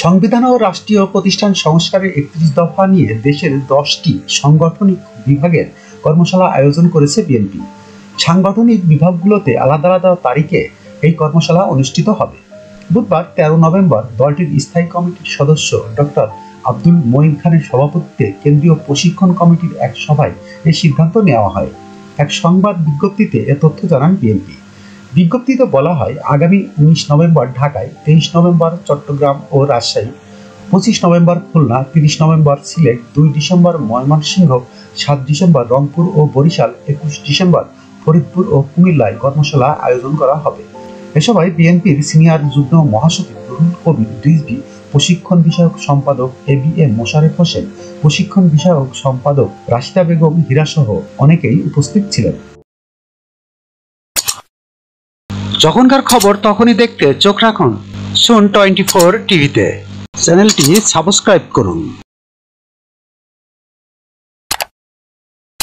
সংবিধান ও রাষ্ট্রীয় প্রতিষ্ঠান সংস্কারের ৩১ দফা নিয়ে দেশের ১০টি সাংগঠনিক বিভাগের কর্মশালা আয়োজন করেছে বিএনপি। সাংগঠনিক বিভাগগুলোতে আলাদা আলাদা তারিখে এই কর্মশালা অনুষ্ঠিত হবে। বুধবার ১৩ নভেম্বর দলটির স্থায়ী কমিটির সদস্য ডক্টর আব্দুল মঈন খানের সভাপতিত্বে কেন্দ্রীয় প্রশিক্ষণ কমিটির এক সভায় এই সিদ্ধান্ত নেওয়া হয়। এক সংবাদ বিজ্ঞপ্তিতে এ তথ্য জানান বিএনপি। বিজ্ঞপ্তিতে বলা হয়, আগামী ১৯ নভেম্বর ঢাকায়, ২৩ নভেম্বর চট্টগ্রাম ও Rajshahi, ২৫ November Khulna, ৩০ November Sylhet, ২ December Mymensingh, ৭ December Rangpur ও বরিশাল, ২১ ডিসেম্বর ফরিদপুর ও কুমিল্লায় কর্মশালা আয়োজন করা হবে। এ সভায় বিএনপির সিনিয়র যুগ্ম মহাসচিব রুহুল কবির রিজভী, প্রশিক্ষণ বিষয়ক সম্পাদক এবিএম মোশাররফ হোসেন, প্রশিক্ষণ বিষয়ক সম্পাদক রাশিদা বেগম হীরা সহ অনেকেই উপস্থিত ছিলেন। যখনকার খবর তখনই দেখতে চোখ রাখুন সুন 24 টিভিতে। চ্যানেলটি সাবস্ক্রাইব করুন।